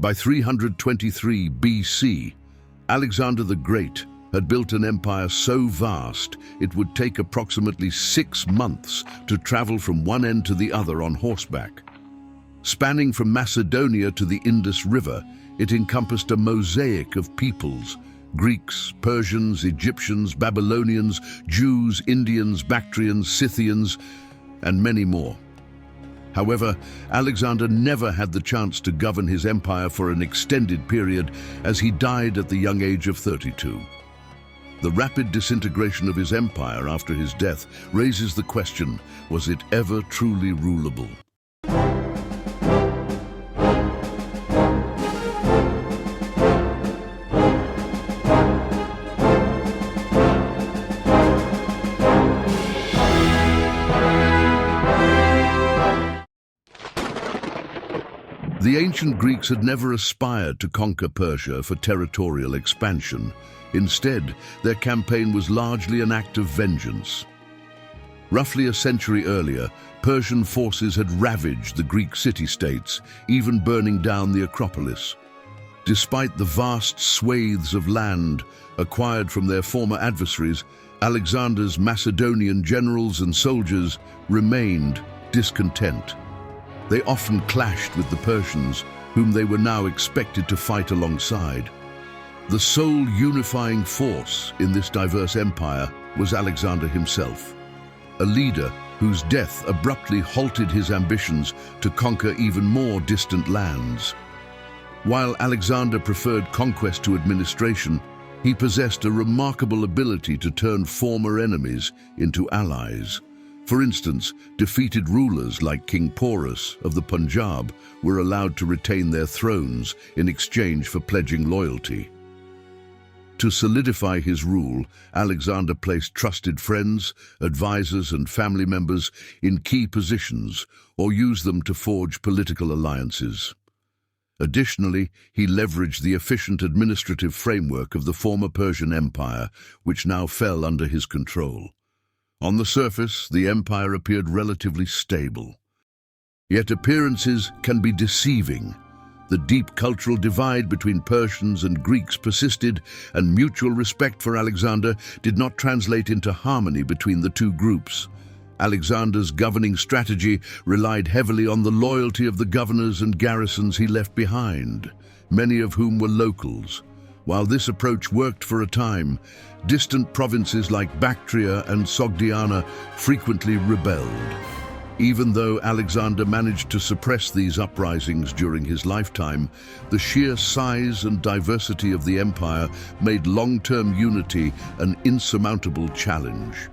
By 323 BC, Alexander the Great had built an empire so vast it would take approximately 6 months to travel from one end to the other on horseback. Spanning from Macedonia to the Indus River, it encompassed a mosaic of peoples: Greeks, Persians, Egyptians, Babylonians, Jews, Indians, Bactrians, Scythians, and many more. However, Alexander never had the chance to govern his empire for an extended period, as he died at the young age of 32. The rapid disintegration of his empire after his death raises the question, was it ever truly rulable? The ancient Greeks had never aspired to conquer Persia for territorial expansion. Instead, their campaign was largely an act of vengeance. Roughly a century earlier, Persian forces had ravaged the Greek city-states, even burning down the Acropolis. Despite the vast swathes of land acquired from their former adversaries, Alexander's Macedonian generals and soldiers remained discontent. They often clashed with the Persians, whom they were now expected to fight alongside. The sole unifying force in this diverse empire was Alexander himself, a leader whose death abruptly halted his ambitions to conquer even more distant lands. While Alexander preferred conquest to administration, he possessed a remarkable ability to turn former enemies into allies. For instance, defeated rulers like King Porus of the Punjab were allowed to retain their thrones in exchange for pledging loyalty. To solidify his rule, Alexander placed trusted friends, advisors, and family members in key positions or used them to forge political alliances. Additionally, he leveraged the efficient administrative framework of the former Persian Empire, which now fell under his control. On the surface, the empire appeared relatively stable. Yet appearances can be deceiving. The deep cultural divide between Persians and Greeks persisted, and mutual respect for Alexander did not translate into harmony between the two groups. Alexander's governing strategy relied heavily on the loyalty of the governors and garrisons he left behind, many of whom were locals. While this approach worked for a time, distant provinces like Bactria and Sogdiana frequently rebelled. Even though Alexander managed to suppress these uprisings during his lifetime, the sheer size and diversity of the empire made long-term unity an insurmountable challenge.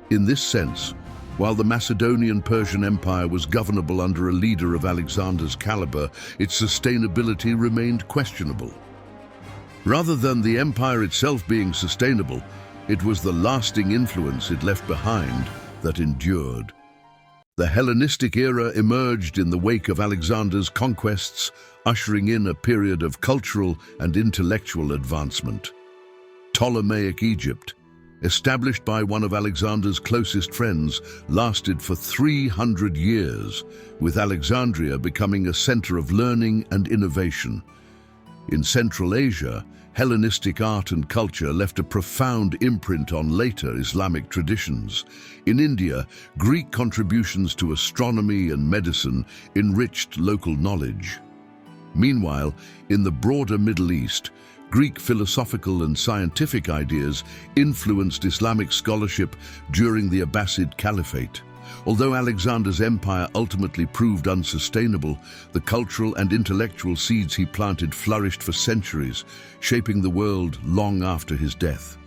In this sense, while the Macedonian Persian Empire was governable under a leader of Alexander's caliber, its sustainability remained questionable. Rather than the empire itself being sustainable, it was the lasting influence it left behind that endured. The Hellenistic era emerged in the wake of Alexander's conquests, ushering in a period of cultural and intellectual advancement. Ptolemaic Egypt, established by one of Alexander's closest friends, lasted for 300 years, with Alexandria becoming a center of learning and innovation. In Central Asia, Hellenistic art and culture left a profound imprint on later Islamic traditions. In India, Greek contributions to astronomy and medicine enriched local knowledge. Meanwhile, in the broader Middle East, Greek philosophical and scientific ideas influenced Islamic scholarship during the Abbasid Caliphate. Although Alexander's empire ultimately proved unsustainable, the cultural and intellectual seeds he planted flourished for centuries, shaping the world long after his death.